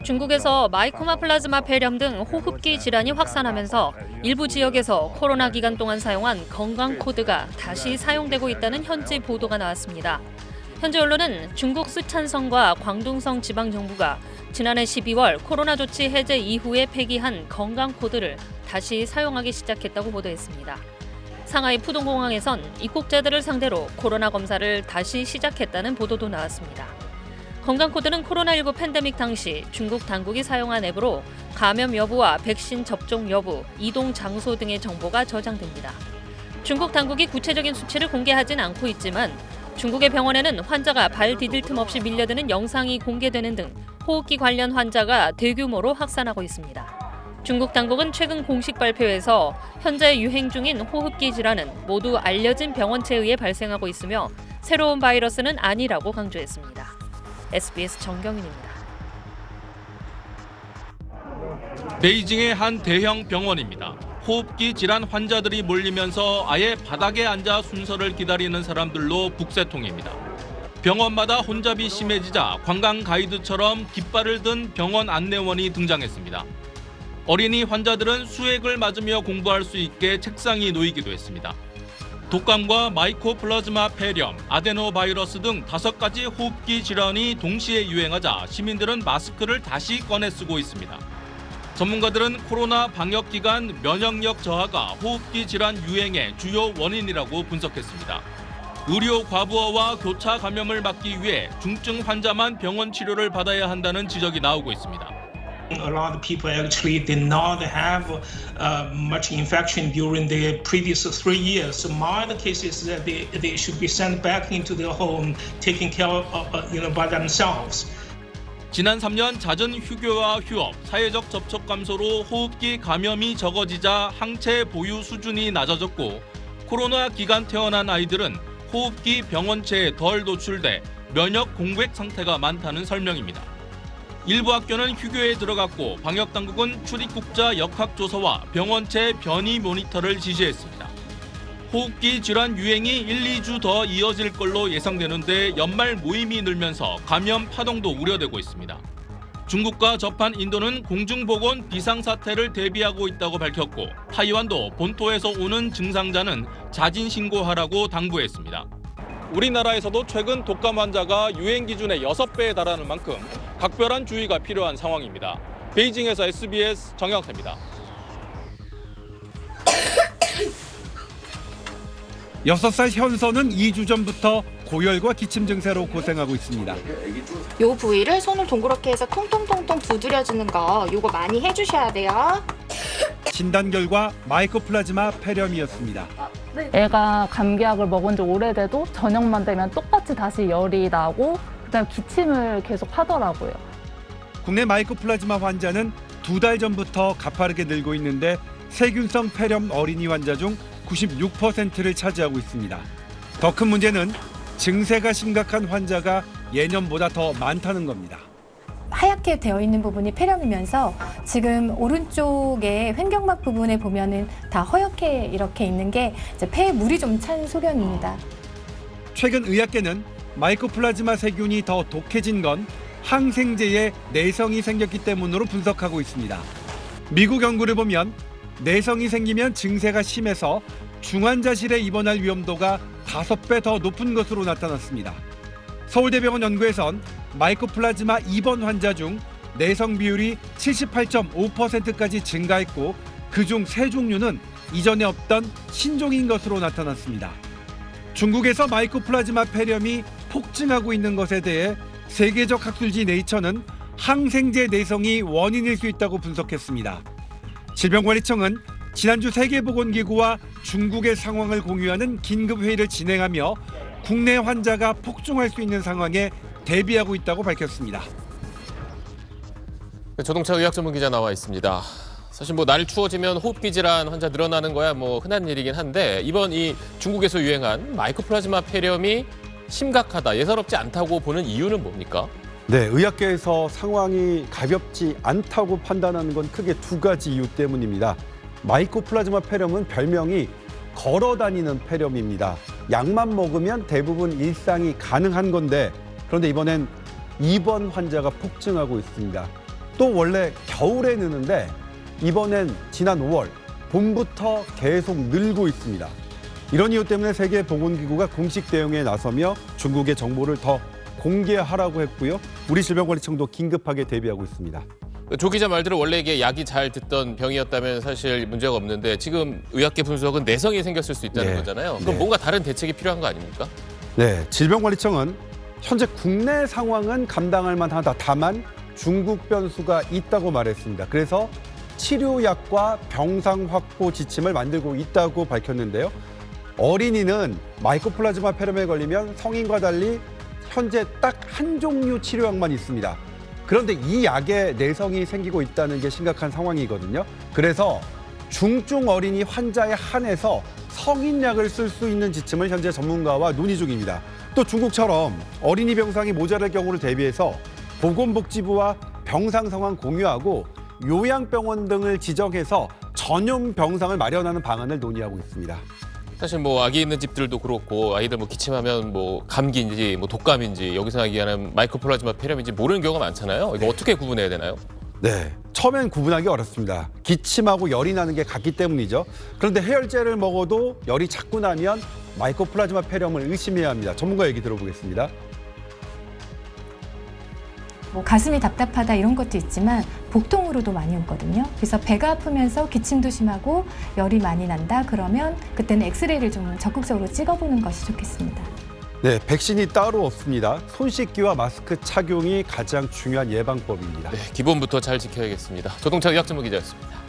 중국에서 마이코마플라즈마 폐렴 등 호흡기 질환이 확산하면서 일부 지역에서 코로나 기간 동안 사용한 건강 코드가 다시 사용되고 있다는 현지 보도가 나왔습니다. 현지 언론은 중국 쓰촨성과 광둥성 지방정부가 지난해 12월 코로나 조치 해제 이후에 폐기한 건강 코드를 다시 사용하기 시작했다고 보도했습니다. 상하이 푸동공항에선 입국자들을 상대로 코로나 검사를 다시 시작했다는 보도도 나왔습니다. 건강코드는 코로나19 팬데믹 당시 중국 당국이 사용한 앱으로 감염 여부와 백신 접종 여부, 이동 장소 등의 정보가 저장됩니다. 중국 당국이 구체적인 수치를 공개하진 않고 있지만 중국의 병원에는 환자가 발 디딜 틈 없이 밀려드는 영상이 공개되는 등 호흡기 관련 환자가 대규모로 확산하고 있습니다. 중국 당국은 최근 공식 발표에서 현재 유행 중인 호흡기 질환은 모두 알려진 병원체에 의해 발생하고 있으며 새로운 바이러스는 아니라고 강조했습니다. SBS 정경윤입니다. 베이징의 한 대형 병원입니다. 호흡기 질환 환자들이 몰리면서 아예 바닥에 앉아 순서를 기다리는 사람들로 북새통입니다. 병원마다 혼잡이 심해지자 관광 가이드처럼 깃발을 든 병원 안내원이 등장했습니다. 어린이 환자들은 수액을 맞으며 공부할 수 있게 책상이 놓이기도 했습니다. 독감과 마이코플라즈마 폐렴, 아데노바이러스 등 5가지 호흡기 질환이 동시에 유행하자 시민들은 마스크를 다시 꺼내 쓰고 있습니다. 전문가들은 코로나 방역 기간 면역력 저하가 호흡기 질환 유행의 주요 원인이라고 분석했습니다. 의료 과부하와 교차 감염을 막기 위해 중증 환자만 병원 치료를 받아야 한다는 지적이 나오고 있습니다. A lot of people actually did not have much infection during the previous 3 years. So my case is that they should be sent back into their home, taken care of, by themselves. 지난 3년 잦은 휴교와 휴업, 사회적 접촉 감소로 호흡기 감염이 적어지자 항체 보유 수준이 낮아졌고 코로나 기간 태어난 아이들은 호흡기 병원체에 덜 노출돼 면역 공백 상태가 많다는 설명입니다. 일부 학교는 휴교에 들어갔고 방역당국은 출입국자 역학조사와 병원체 변이 모니터를 지시했습니다. 호흡기 질환 유행이 1, 2주 더 이어질 걸로 예상되는데 연말 모임이 늘면서 감염 파동도 우려되고 있습니다. 중국과 접한 인도는 공중보건 비상사태를 대비하고 있다고 밝혔고 타이완도 본토에서 오는 증상자는 자진 신고하라고 당부했습니다. 우리나라에서도 최근 독감 환자가 유행 기준의 6배에 달하는 만큼 각별한 주의가 필요한 상황입니다. 베이징에서 SBS 정영태입니다. 6살 현서는 2주 전부터 고열과 기침 증세로 고생하고 있습니다. 요 부위를 손을 동그랗게 해서 통통통통 두드려주는 거 요거 많이 해주셔야 돼요. 진단 결과 마이코플라즈마 폐렴이었습니다. 애가 감기약을 먹은 지 오래돼도 저녁만 되면 똑같이 다시 열이 나고 그다음에 기침을 계속 하더라고요. 국내 마이코플라즈마 환자는 2달 전부터 가파르게 늘고 있는데 세균성 폐렴 어린이 환자 중 96%를 차지하고 있습니다. 더 큰 문제는 증세가 심각한 환자가 예년보다 더 많다는 겁니다. 하얗게 되어 있는 부분이 폐렴이면서 지금 오른쪽에 횡격막 부분에 보면은 다 허옇게 이렇게 있는 게 이제 폐에 물이 좀 찬 소견입니다. 최근 의학계는 마이코플라즈마 세균이 더 독해진 건 항생제에 내성이 생겼기 때문으로 분석하고 있습니다. 미국 연구를 보면 내성이 생기면 증세가 심해서 중환자실에 입원할 위험도가 5배 더 높은 것으로 나타났습니다. 서울대병원 연구에선 마이코플라즈마 입원 환자 중 내성 비율이 78.5%까지 증가했고 그중 3종류는 이전에 없던 신종인 것으로 나타났습니다. 중국에서 마이코플라즈마 폐렴이 폭증하고 있는 것에 대해 세계적 학술지 네이처는 항생제 내성이 원인일 수 있다고 분석했습니다. 질병관리청은 지난주 세계보건기구와 중국의 상황을 공유하는 긴급회의를 진행하며 국내 환자가 폭증할 수 있는 상황에 대비하고 있다고 밝혔습니다. 자동차 의학 전문 기자 나와 있습니다. 사실 날 추워지면 호흡기 질환 환자 늘어나는 거야 흔한 일이긴 한데 이번 이 중국에서 유행한 마이코플라즈마 폐렴이 심각하다, 예사롭지 않다고 보는 이유는 뭡니까? 네, 의학계에서 상황이 가볍지 않다고 판단하는 건 크게 2가지 이유 때문입니다. 마이코플라즈마 폐렴은 별명이 걸어다니는 폐렴입니다. 약만 먹으면 대부분 일상이 가능한 건데 그런데 이번엔 입원 환자가 폭증하고 있습니다. 또 원래 겨울에 느는데 이번엔 지난 5월 봄부터 계속 늘고 있습니다. 이런 이유 때문에 세계보건기구가 공식 대응에 나서며 중국의 정보를 더 공개하라고 했고요. 우리 질병관리청도 긴급하게 대비하고 있습니다. 조 기자 말대로 원래 이게 약이 잘 듣던 병이었다면 사실 문제가 없는데 지금 의학계 분석은 내성이 생겼을 수 있다는 네. 거잖아요. 그럼 네. 뭔가 다른 대책이 필요한 거 아닙니까? 네, 질병관리청은 현재 국내 상황은 감당할 만하다. 다만 중국 변수가 있다고 말했습니다. 그래서 치료약과 병상 확보 지침을 만들고 있다고 밝혔는데요. 어린이는 마이코플라즈마 폐렴에 걸리면 성인과 달리 현재 딱 한 종류 치료약만 있습니다. 그런데 이 약에 내성이 생기고 있다는 게 심각한 상황이거든요. 그래서 중증 어린이 환자에 한해서 성인약을 쓸 수 있는 지침을 현재 전문가와 논의 중입니다. 또 중국처럼 어린이 병상이 모자랄 경우를 대비해서 보건복지부와 병상 상황 공유하고 요양병원 등을 지정해서 전용 병상을 마련하는 방안을 논의하고 있습니다. 사실 뭐 아기 있는 집들도 그렇고 아이들 뭐 기침하면 뭐 감기인지 뭐 독감인지 여기서 얘기하는 마이코플라즈마 폐렴인지 모르는 경우가 많잖아요. 이거 어떻게 구분해야 되나요? 네, 처음엔 구분하기 어렵습니다. 기침하고 열이 나는 게 같기 때문이죠. 그런데 해열제를 먹어도 열이 자꾸 나면 마이코플라즈마 폐렴을 의심해야 합니다. 전문가 얘기 들어보겠습니다. 뭐 가슴이 답답하다 이런 것도 있지만 복통으로도 많이 오거든요. 그래서 배가 아프면서 기침도 심하고 열이 많이 난다 그러면 그때는 엑스레이를 좀 적극적으로 찍어보는 것이 좋겠습니다. 네, 백신이 따로 없습니다. 손 씻기와 마스크 착용이 가장 중요한 예방법입니다. 네, 기본부터 잘 지켜야겠습니다. 조동찬 의학전문 기자였습니다.